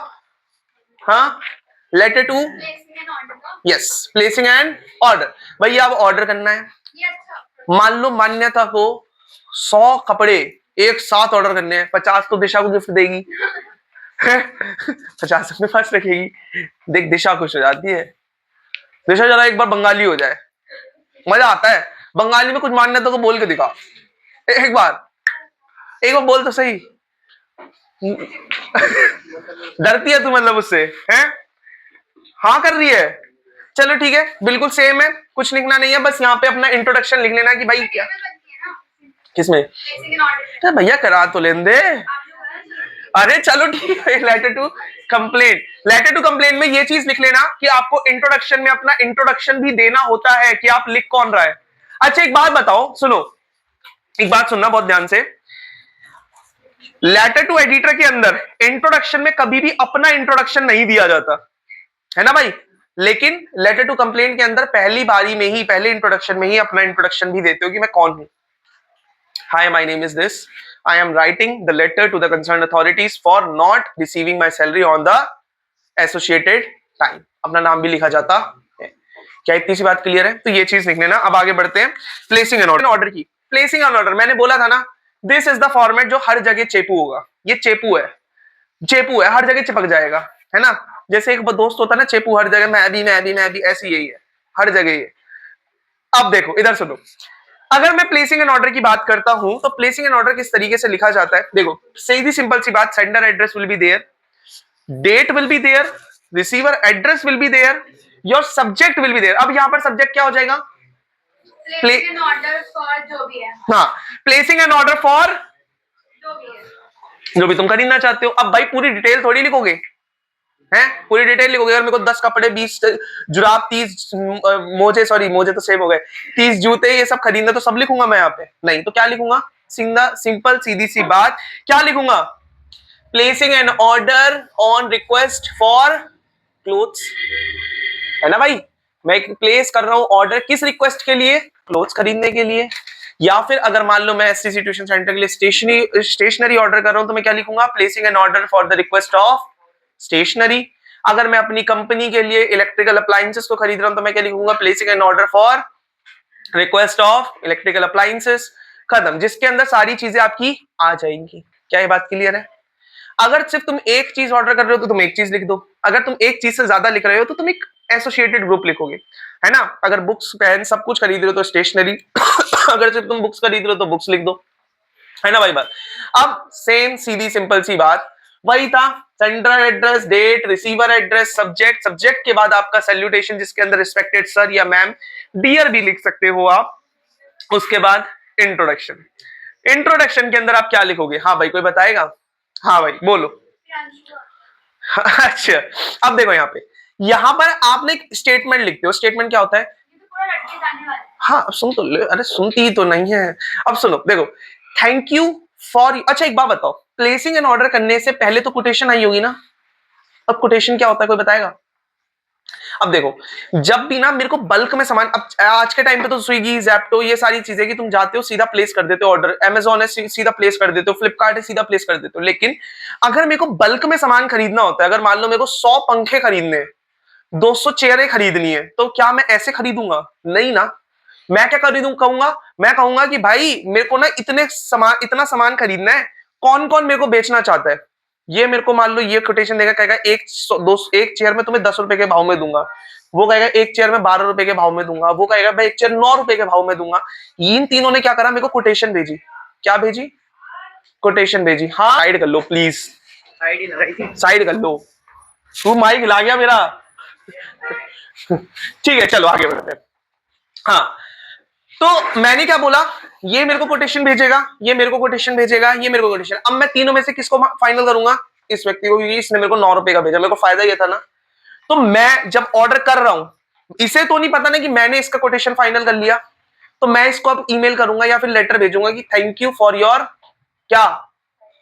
हाँ letter to, yes, placing an order. भैया अब ऑर्डर करना है, मान लो मान्यता को 100 कपड़े एक साथ ऑर्डर करने हैं, 50 तो दिशा को गिफ्ट देगी 50 अपने पास रखेगी। देख दिशा खुश हो जाती है, दिशा जरा एक बार बंगाली हो जाए, मजा आता है। बंगाली में कुछ मान्यता को बोल के दिखा, एक बार बोल तो सही डरती है तू मतलब उससे, हैं? हाँ कर रही है, चलो ठीक है, बिल्कुल सेम है, कुछ लिखना नहीं है, बस यहाँ पे अपना इंट्रोडक्शन लिख लेना कि भाई क्या, किसमें? तो भैया करा तो लेन दे। अरे चलो ठीक है, letter to complaint, letter to complaint में ये चीज लिख लेना कि आपको इंट्रोडक्शन में अपना इंट्रोडक्शन भी देना होता है कि आप लिख कौन रहा है। अच्छा एक बात बताओ, सुनो, एक बात सुनना बहुत ध्यान से, लेटर टू एडिटर के अंदर इंट्रोडक्शन में कभी भी अपना इंट्रोडक्शन नहीं दिया जाता, है ना भाई। लेकिन लेटर टू कंप्लेंट के अंदर पहली बारी में ही, पहले इंट्रोडक्शन में ही अपना इंट्रोडक्शन भी देते हो कि मैं कौन हूं। Hi my name is this, I am writing the letter to the concerned authorities for not receiving my salary on the associated time. अपना नाम भी लिखा जाता है। क्या इतनी सी बात क्लियर है? तो ये चीज लिख लेना। अब आगे बढ़ते हैं, प्लेसिंग एन ऑर्डर की। प्लेसिंग एन ऑर्डर मैंने बोला था ना, दिस इज द फॉर्मेट जो हर जगह चेपू होगा। ये चेपू है, चेपू है, हर जगह चिपक जाएगा, है ना। जैसे एक दोस्त होता है ना चेपू, हर जगह मैं भी, ऐसी यही है हर जगह ये। अब देखो इधर सुनो, अगर मैं प्लेसिंग एन ऑर्डर की बात करता हूं तो प्लेसिंग एन ऑर्डर किस तरीके से लिखा जाता है? देखो सीधी सिंपल सी बात, sender address will be there, date will be there, receiver address will be there, your subject will be there. अब यहां पर सब्जेक्ट क्या हो जाएगा? प्लेसिंग एन ऑर्डर फॉर जो भी है। हाँ, प्लेसिंग एन ऑर्डर फॉर जो भी है। जो भी तुम खरीदना चाहते हो। अब भाई पूरी डिटेल थोड़ी लिखोगे, हैं पूरी डिटेल लिखोगे। अगर मेरे को 10 कपड़े, 20 जुराब, 30 मोजे, सॉरी मोजे तो सेव हो गए, 30 जूते ये सब खरीदना, तो सब लिखूंगा मैं यहाँ पे? नहीं, तो क्या लिखूंगा? सिंपल सीधी सी बात, क्या लिखूंगा? Placing an order on request for clothes, है ना भाई? मैं प्लेस कर रहा हूं ऑर्डर, किस रिक्वेस्ट के लिए? क्लोथ्स खरीदने के लिए। या फिर अगर मान लो मैं एसटीसी ट्यूशन सेंटर के लिए स्टेशनरी ऑर्डर कर रहा हूं, तो मैं क्या लिखूंगा? Placing an order for the request of stationery. अगर मैं अपनी कंपनी के लिए इलेक्ट्रिकल अप्लायंसेस को खरीद रहा हूं, तो मैं क्या लिखूंगा? Placing an order for request of electrical appliances. खत्म, जिसके अंदर सारी चीजें आपकी आ जाएंगी। क्या ये बात क्लियर है? अगर सिर्फ तुम एक चीज ऑर्डर कर रहे हो तो तुम एक चीज लिख दो, अगर तुम एक चीज से ज्यादा लिख रहे हो तो तुम एक एसोसिएटेड ग्रुप लिखोगे, है ना? अगर बुक्स पेन सब कुछ खरीद रहे हो तो स्टेशनरी अगर सिर्फ तुम बुक्स खरीद रहे हो तो बुक्स लिख दो, है ना भाई बात? अब सेम सीधी सिंपल सी बात वही था, sender address, date, receiver address, subject, subject के बाद आपका सैल्यूटेशन जिसके अंदर रिस्पेक्टेड सर या मैम, डियर भी लिख सकते हो आप। उसके बाद इंट्रोडक्शन, इंट्रोडक्शन के अंदर आप क्या लिखोगे? हाँ भाई कोई बताएगा? हाँ भाई बोलो। अच्छा, अब देखो यहाँ पर आपने एक स्टेटमेंट लिखते हो। स्टेटमेंट क्या होता है? हाँ सुन तो ले, अरे सुनती तो नहीं है। अब सुनो, देखो, थैंक यू फॉर, अच्छा एक बात बताओ, प्लेसिंग एन ऑर्डर करने से पहले तो कोटेशन आई होगी ना? अब कोटेशन क्या होता है, कोई बताएगा? अब देखो, जब भी ना मेरे को बल्क में सामान, अब आज के टाइम पे तो स्विगी, ज़ेप्टो, ये सारी चीजें कि तुम जाते हो सीधा प्लेस कर देते हो ऑर्डर, अमेज़न है सीधा प्लेस कर देते हो, फ्लिपकार्ट है सीधा प्लेस कर देते हो। लेकिन अगर मेरे को बल्क में सामान खरीदना होता है, अगर मान लो मेरे को 100 पंखे खरीदने, 200 चेयरें खरीदनी है, तो क्या मैं ऐसे खरीदूंगा? नहीं ना। मैं क्या खरीदूं? कहूंगा, मैं कहूंगा कि भाई मेरे को ना इतना सामान खरीदना है, कौन कौन मेरे को बेचना चाहता है? ये मेरे को मान लो ये कोटेशन देगा, कहेगा एक चेयर में तुम्हें 10 रुपए के भाव में दूंगा, वो कहेगा एक चेयर में 12 रुपए के भाव में दूंगा, वो कहेगा भाई एक चेयर 9 रुपए के भाव में दूंगा। इन तीनों ने क्या करा? मेरे को कोटेशन भेजी। क्या भेजी? कोटेशन भेजी। हाँ साइड कर लो प्लीज, साइड कर लो। तू माइक ला गया मेरा ठीक है चलो आगे बढ़ते हैं। हाँ, तो मैंने क्या बोला? ये मेरे को कोटेशन भेजेगा, ये मेरे को कोटेशन भेजेगा, ये मेरे को कोटेशन। अब मैं तीनों में से किसको फाइनल करूंगा? इस व्यक्ति को, क्योंकि इसने मेरे को 9 रुपए का भेजा, मेरे को फायदा ये था ना। तो मैं जब ऑर्डर कर रहा हूं, इसे तो नहीं पता ना कि मैंने इसका कोटेशन फाइनल कर लिया, तो मैं इसको अब ईमेल करूंगा या फिर लेटर भेजूंगा कि थैंक यू फॉर योर क्या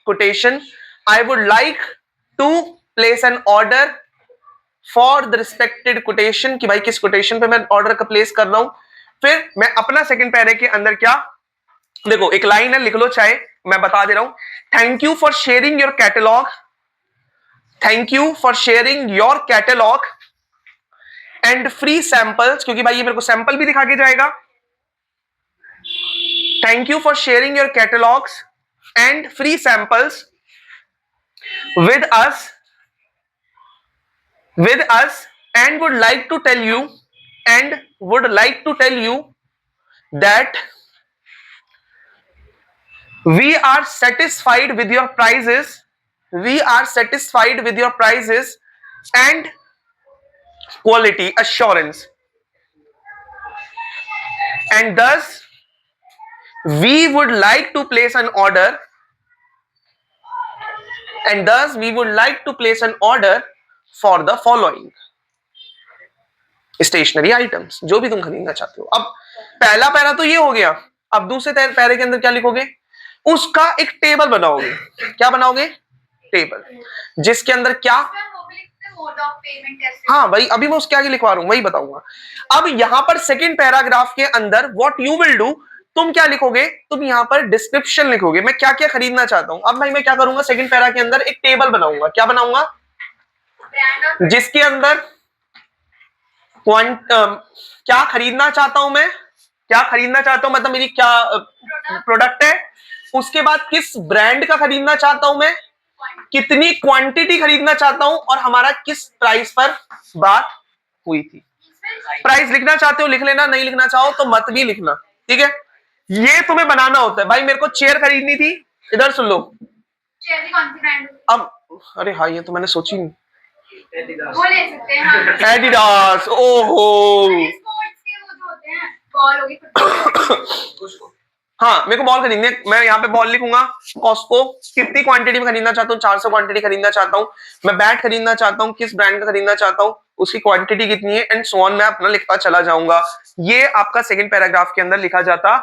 quotation, I would like to place an order for the respected quotation, कि भाई किस कोटेशन पे मैं ऑर्डर का प्लेस कर रहा हूं। फिर मैं अपना सेकंड पैरे के अंदर क्या, देखो एक लाइन है, लिख लो चाहे, मैं बता दे रहा हूं, thank you for sharing your catalogue, thank you for sharing your catalogue and free samples, क्योंकि भाई ये मेरे को सैंपल भी दिखा के जाएगा। Thank you for sharing your catalogues and free samples with us and would like to tell you that we are satisfied with your prices, and quality assurance, and thus we would like to place an order for the following stationery items, जो भी तुम खरीदना चाहते हो। अब पहला para तो ये हो गया। अब दूसरे पैरे के अंदर क्या लिखोगे? उसका एक टेबल बनाओगे। क्या बनाओगे? टेबल, जिसके अंदर क्या, हाँ भाई अभी मैं उसके आगे लिखवा रहा हूं, वही बताऊंगा। अब यहां पर सेकंड पैराग्राफ के अंदर व्हाट यू विल डू, तुम क्या लिखोगे? तुम यहां पर डिस्क्रिप्शन लिखोगे, मैं क्या क्या खरीदना चाहता हूं। अब भाई मैं क्या करूंगा? सेकंड पैरा के अंदर एक टेबल बनाऊंगा। क्या बनाऊंगा? जिसके अंदर क्या खरीदना चाहता हूं मैं, क्या खरीदना चाहता हूं, मतलब मेरी क्या प्रोडक्ट है, उसके बाद किस ब्रांड का खरीदना चाहता हूं मैं, कितनी क्वांटिटी खरीदना चाहता हूं, और हमारा किस प्राइस पर बात हुई थी। प्राइस लिखना चाहते हो लिख लेना, नहीं लिखना चाहो तो मत भी लिखना, ठीक है? ये तुम्हें बनाना होता है। भाई मेरे को चेयर खरीदनी थी, इधर सुन लो। चेयर कौन सी ब्रांड? अब अरे हाँ ये तो मैंने सोची नहीं। वो ले सकते हैं, हाँ। एडिडास, ओहो, स्पोर्ट्स के वो जो होते हैं, बॉल होगी हाँ, मेरे को बॉल खरीदनी है, मैं यहाँ पे बॉल लिखूंगा, कॉस्को कितनी क्वांटिटी में खरीदना चाहता हूँ, 400 क्वांटिटी खरीदना चाहता हूँ, मैं बैट खरीदना चाहता हूँ, किस ब्रांड का खरीदना चाहता हूँ, उसकी क्वांटिटी कितनी है, एंड सो ऑन, मैं अपना लिखता चला जाऊंगा। ये आपका सेकंड पैराग्राफ के अंदर लिखा जाता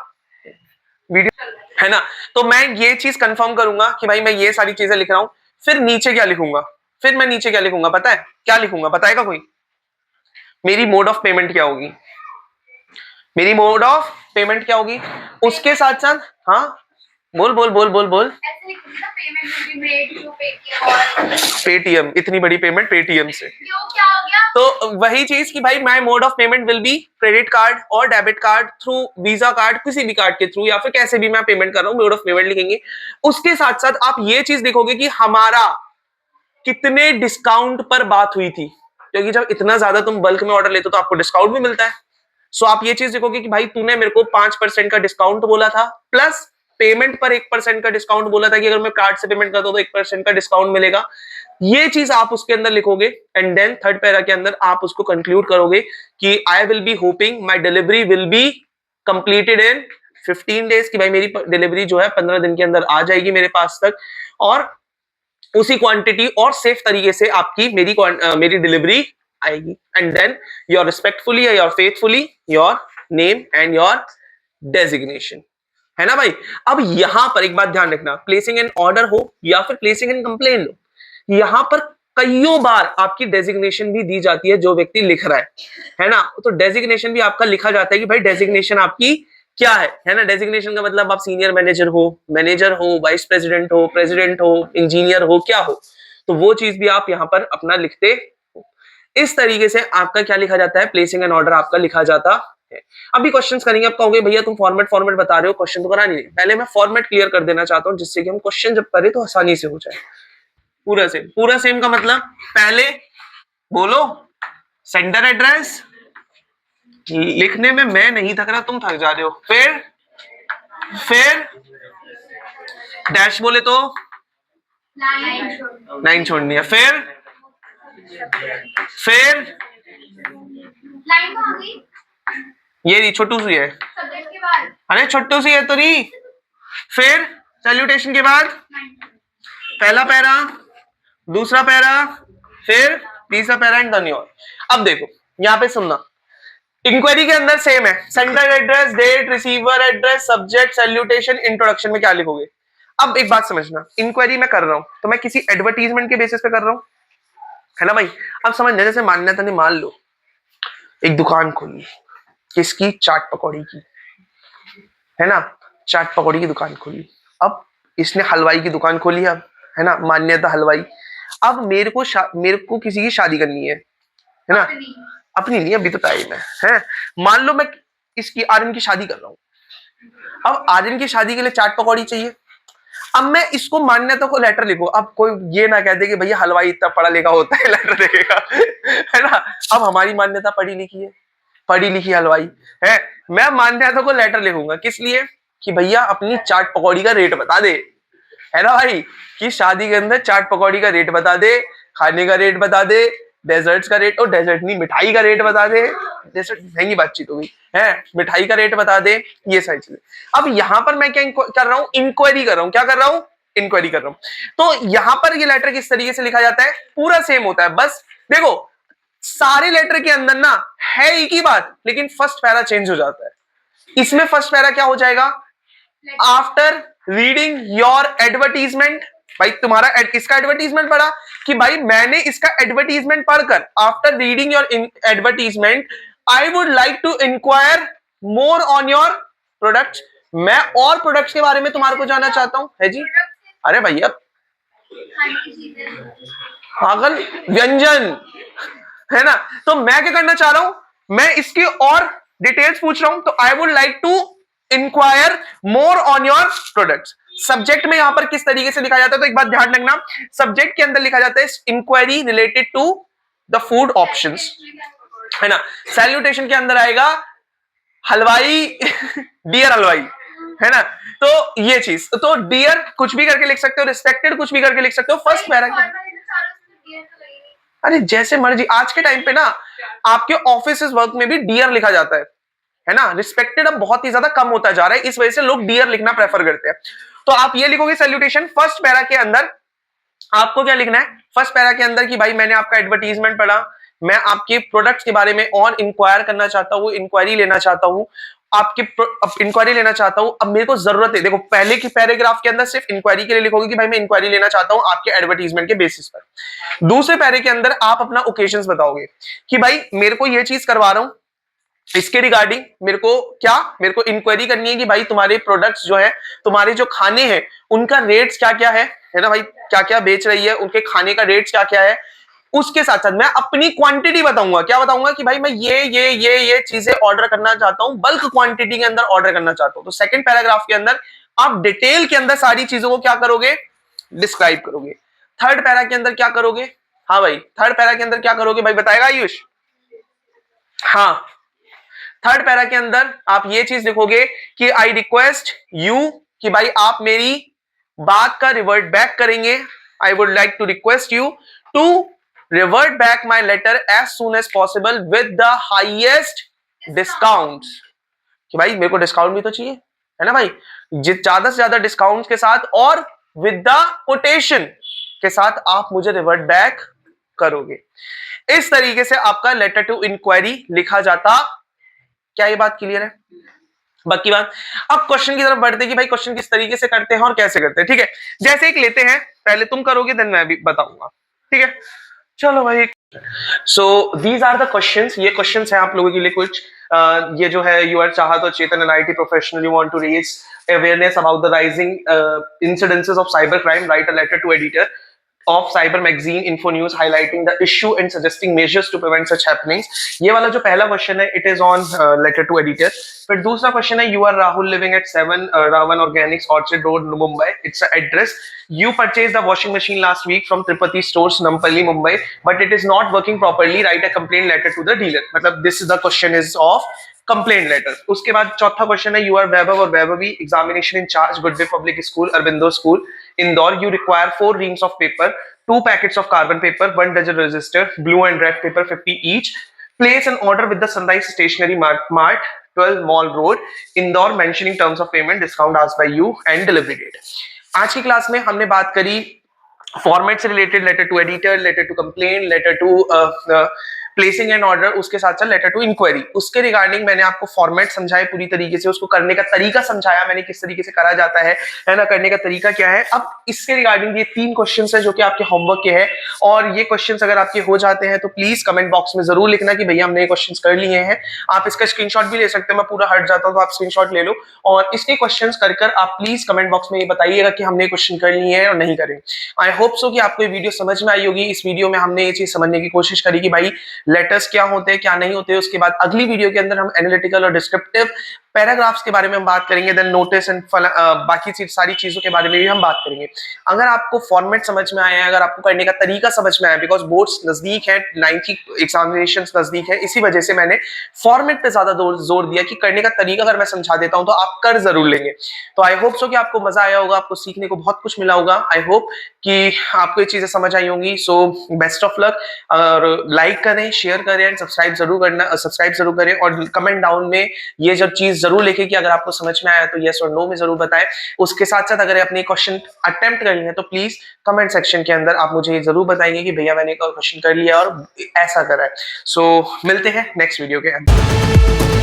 वीडियो, है ना। तो मैं ये चीज कंफर्म करूंगा कि भाई मैं ये सारी चीजें लिख रहा हूं। फिर नीचे क्या लिखूंगा, फिर मैं नीचे क्या लिखूंगा पता है, क्या लिखूंगा बताएगा कोई? मेरी मोड ऑफ पेमेंट क्या होगी, मेरी मोड ऑफ पेमेंट क्या होगी, उसके साथ साथ, हाँ बोल बोल बोल बोल बोल। पेटीएम, इतनी बड़ी पेमेंट पेटीएम से, क्या हो गया? तो वही चीज कि भाई my mode of payment will be credit card और debit card through visa card, किसी भी कार्ड के थ्रू, या फिर कैसे भी मैं पेमेंट कर रहा हूँ, मोड ऑफ पेमेंट लिखेंगे। उसके साथ साथ आप ये चीज लिखोगे कि हमारा कितने डिस्काउंट पर बात हुई थी, क्योंकि जब इतना ज्यादा तुम बल्क में ऑर्डर लेते हो तो आपको डिस्काउंट भी मिलता है। सो आप ये चीज देखोगे कि भाई तूने मेरे को 5% का डिस्काउंट बोला था, प्लस पेमेंट पर 1% का डिस्काउंट बोला था कि अगर मैं कार्ड से पेमेंट करता हूं तो 1% का डिस्काउंट मिलेगा। ये चीज आप उसके अंदर लिखोगे, एंड देन थर्ड पैरा के अंदर आप उसको कंक्लूड करोगे कि आई will B hopping my delivery will be completed in 15 days, कि भाई मेरी डिलीवरी जो है 15 दिन के अंदर आ जाएगी मेरे पास तक, और उसी क्वांटिटी और सेफ तरीके से आपकी मेरी डिलीवरी आएगी। And then your respectfully your faithfully your name and your designation, है ना भाई। अब यहां पर एक बात ध्यान रखना, प्लेसिंग एन ऑर्डर हो या फिर प्लेसिंग एन कंप्लेन हो, यहां पर कईयों बार आपकी डेजिग्नेशन भी दी जाती है जो व्यक्ति लिख रहा है ना। तो डेजिग्नेशन भी आपका लिखा जाता है कि भाई डेजिग्नेशन आपकी क्या है ना। डेजिग्नेशन का मतलब आप सीनियर मैनेजर हो, वाइस प्रेसिडेंट हो, इंजीनियर हो, क्या हो, तो वो चीज भी आप यहां पर अपना लिखते हो। इस तरीके से आपका क्या लिखा जाता है, प्लेसिंग एन ऑर्डर आपका लिखा जाता है। अभी क्वेश्चंस करेंगे, आप कहोगे भैया तुम फॉर्मेट बता रहे हो, क्वेश्चन तो करा नहीं। पहले मैं फॉर्मेट क्लियर कर देना चाहता हूं जिससे कि हम क्वेश्चन जब करें तो आसानी से हो जाए। पूरा सेम का मतलब, पहले बोलो सेंडर एड्रेस, लिखने में मैं नहीं थक रहा, तुम थक जा रहे हो। फिर डैश बोले तो लाइन छोड़नी है। फिर लाइन ये छोटू सी है, अरे छोटू सी है तो नहीं। फिर सैल्यूटेशन के बाद पहला पैरा, दूसरा पैरा, फिर तीसरा पैरा एंड डन योर। अब देखो यहां पे सुनना, इंक्वायरी के अंदर सेम है, sender address, date, receiver address, subject, salutation, introduction में क्या लिखोगे। अब एक बात समझना, इंक्वायरी मैं कर रहा हूं तो मैं किसी एडवर्टीजमेंट के बेसिस पे कर रहा हूं, है ना भाई। अब समझना, जैसे मान्यता ने मान लो एक दुकान खोली, किसकी, चाट पकौड़ी की, है ना, चाट पकौड़ी की दुकान खोली। अब इसने हलवाई की दुकान खोली, अब है ना, मान्यता हलवाई। अब मेरे को किसी की शादी करनी है ना, अपनी नहीं, अभी तो टाइम है। मान लो मैं इसकी आर्यन की शादी कर रहा हूं, अब आर्यन की शादी के लिए चाट पकौड़ी चाहिए। अब मैं इसको मान्यता को लेटर लिखो, अब कोई ये ना कह दे कि भैया हलवाई इतना पढ़ा लिखा होता है लेटर देखेगा, है ना। अब हमारी मान्यता पढ़ी लिखी है, पढ़ी लिखी हलवाई है, मैं मान्यता को लेटर लिखूंगा किस लिए, कि भैया अपनी चाट पकौड़ी का रेट बता दे, है ना भाई, कि शादी के अंदर चाट पकौड़ी का रेट बता दे, खाने का रेट बता दे, डेजर्ट्स का रेट, और डेजर्ट नहीं मिठाई का रेट बता दे, डेजर्ट महंगी बातचीत हो गई है, मिठाई का रेट बता दे, ये सारी चीजें। अब यहां पर मैं क्या कर रहा हूं, इंक्वायरी कर रहा हूं, क्या कर रहा हूं, इंक्वायरी कर रहा हूं। तो यहां पर ये लेटर किस तरीके से लिखा जाता है, पूरा सेम होता है, बस देखो सारे लेटर के अंदर ना है एक ही बात, लेकिन फर्स्ट पैरा चेंज हो जाता है। इसमें फर्स्ट पैरा क्या हो जाएगा, आफ्टर रीडिंग योर एडवर्टीजमेंट, भाई तुम्हारा इसका एडवर्टीजमेंट पढ़ा, कि भाई मैंने इसका एडवर्टीजमेंट पढ़कर, after reading your advertisement I would like to enquire more on your products, मैं और प्रोडक्ट्स के बारे में तुम्हारे को जानना चाहता हूं, है जी। अरे भैया पागल, व्यंजन, है ना। तो मैं क्या करना चाह रहा हूं, मैं इसकी और डिटेल्स पूछ रहा हूं, तो I would like to enquire more on your products. Subject में यहां पर किस तरीके से लिखा जाता है, तो एक बात ध्यान रखना, सब्जेक्ट के अंदर लिखा जाता है enquiry related to the food options, है ना। सैल्यूटेशन के अंदर आएगा हलवाई डियर हलवाई, है ना। तो ये चीज, तो डियर कुछ भी करके लिख सकते हो, रिस्पेक्टेड कुछ भी करके लिख सकते हो, फर्स्ट पैराग्राफ, अरे जैसे मर्जी। आज के टाइम पे ना आपके ऑफिस वर्क में भी डियर लिखा जाता है, है ना, रिस्पेक्टेड अब बहुत ही ज्यादा कम होता जा रहा है, इस वजह से लोग डियर लिखना प्रेफर करते हैं। तो आप ये लिखोगे सैल्यूटेशन फर्स्ट पैरा के अंदर, आपको क्या लिखना है फर्स्ट पैरा के अंदर कि भाई मैंने आपका एडवर्टीजमेंट पढ़ा, मैं आपके प्रोडक्ट्स के बारे में और इंक्वायर करना चाहता हूँ, इंक्वायरी लेना चाहता हूँ, आपकी इंक्वायरी लेना चाहता हूँ, अब मेरे को जरूरत है। देखो पहले की पैराग्राफ के अंदर सिर्फ इंक्वायरी के लिए लिखोगे कि भाई मैं इंक्वायरी लेना चाहता हूँ आपके एडवर्टीजमेंट के बेसिस पर। दूसरे पैरे के अंदर आप अपना ओकेजन्स बताओगे कि भाई मेरे को ये चीज करवा रहा हूँ, इसके रिगार्डिंग मेरे को इंक्वायरी करनी है कि भाई तुम्हारे प्रोडक्ट्स जो है, तुम्हारे जो खाने हैं उनका रेट्स क्या क्या है ना भाई, क्या क्या बेच रही है, उनके खाने का रेट्स क्या क्या है। उसके साथ साथ मैं अपनी क्वांटिटी बताऊंगा, क्या बताऊंगा कि भाई मैं ये चीजें ऑर्डर करना चाहता हूं, बल्क क्वांटिटी के अंदर ऑर्डर करना चाहता हूं। तो सेकंड पैराग्राफ के अंदर आप डिटेल के अंदर सारी चीजों को क्या करोगे, डिस्क्राइब करोगे। थर्ड पैरा के अंदर क्या करोगे, हाँ भाई थर्ड पैरा के अंदर क्या करोगे भाई, बताएगा आयुष? हाँ, थर्ड पैरा के अंदर आप ये चीज लिखोगे कि आई रिक्वेस्ट यू, कि भाई आप मेरी बात का रिवर्ट बैक करेंगे, I would like to request you to revert back my letter as soon as possible with the highest discount, कि भाई मेरे को डिस्काउंट भी तो चाहिए, है ना भाई, ज्यादा से ज्यादा डिस्काउंट के साथ और विद द कोटेशन के साथ आप मुझे रिवर्ट बैक करोगे। इस तरीके से आपका लेटर टू इंक्वायरी लिखा जाता। क्या ये बात क्लियर है? बाकी बात अब क्वेश्चन की तरफ बढ़ते हैं कि भाई क्वेश्चन किस तरीके से करते हैं और कैसे करते हैं। ठीक है, जैसे एक लेते हैं, पहले तुम करोगे देन मैं भी बताऊंगा। ठीक है, चलो भाई। So these are the questions, ये क्वेश्चंस हैं आप लोगों के लिए कुछ। ये जो है यू आर चाहत और Chetan an IT professional, you want to raise awareness about the rising incidences of cyber crime, write a letter to editor of Cyber Magazine Info News highlighting the issue and suggesting measures to prevent such happenings। ये वाला जो पहला question है it is on letter to editor. फिर दूसरा question है you are Rahul living at 7 Ravan organics orchid road Mumbai, its address. You purchased a washing machine last week from Tripati Stores, Nampally, Mumbai, but it is not working properly. Write a complaint letter to the dealer। मतलब this is the question is of complaint letter। उसके बाद चौथा question है you are वैभव और Vaibhavi, examination in charge, Goodway Public School, Arbindo School, Indore। You require 4 reams of paper, 2 packets of carbon paper, 1 dozen register, blue and red paper 50 each। Place an order with the Sunrise Stationery Mart, 12 Mall Road, Indore, mentioning terms of payment, discount asked by you and delivery date। आज की class में हमने बात करी format से related, letter to editor, letter to complain, letter to placing an order, उसके साथ साथ लेटर टू इंक्वायरी। उसके रिगार्डिंग मैंने आपको फॉर्मेट समझाया पूरी तरीके से, उसको करने का तरीका समझाया मैंने, किस तरीके से करा जाता है ना, करने का तरीका क्या है। अब इसके रिगार्डिंग ये 3 क्वेश्चंस हैं जो कि आपके होमवर्क के हैं, और ये क्वेश्चंस अगर आपके हो जाते हैं तो प्लीज कमेंट बॉक्स में जरूर लिखना कि भैया हमने ये क्वेश्चंस कर लिए हैं। आप इसका स्क्रीनशॉट भी ले सकते हो, मैं पूरा हट जाता हूँ तो आप स्क्रीनशॉट ले लो, और इसके क्वेश्चंस कर कर आप प्लीज कमेंट बॉक्स में ये बताइएगा कि हमने क्वेश्चन कर लिए हैं और नहीं करे। आई होप सो कि आपको ये वीडियो समझ में आई होगी। इस वीडियो में हमने ये चीज समझने की कोशिश करी कि भाई लेटर्स क्या होते हैं क्या नहीं होते। उसके बाद अगली वीडियो के अंदर हम एनालिटिकल और डिस्क्रिप्टिव पैराग्राफ्स के बारे में हम बात करेंगे, देन नोटिस एंड बाकी सारी चीजों के बारे में भी हम बात करेंगे। अगर आपको फॉर्मेट समझ में आया है, अगर आपको करने का तरीका समझ में आया, बिकॉज बोर्ड्स नजदीक है, 9th की एग्जामिनेशंस नजदीक है, इसी वजह से मैंने फॉर्मेट पे ज्यादा जोर दिया कि करने का तरीका अगर मैं समझा देता हूं तो आप कर जरूर लेंगे। तो आई होप सो कि आपको मजा आया होगा, आपको सीखने को बहुत कुछ मिला होगा। आई होप कि आपको ये चीजें समझ आई होंगी। सो बेस्ट ऑफ लक, और लाइक करें, शेयर करें एंड सब्सक्राइब जरूर करें, और कमेंट डाउन में ये जब चीज जरूर लिखें कि अगर आपको समझ में आया तो यस और नो में जरूर बताएं। उसके साथ साथ अगर अपने क्वेश्चन अटेम्प्ट कर लिए तो प्लीज कमेंट सेक्शन के अंदर आप मुझे जरूर बताएंगे कि भैया मैंने क्वेश्चन कर लिया और ऐसा करा है। सो मिलते हैं नेक्स्ट वीडियो के अंदर।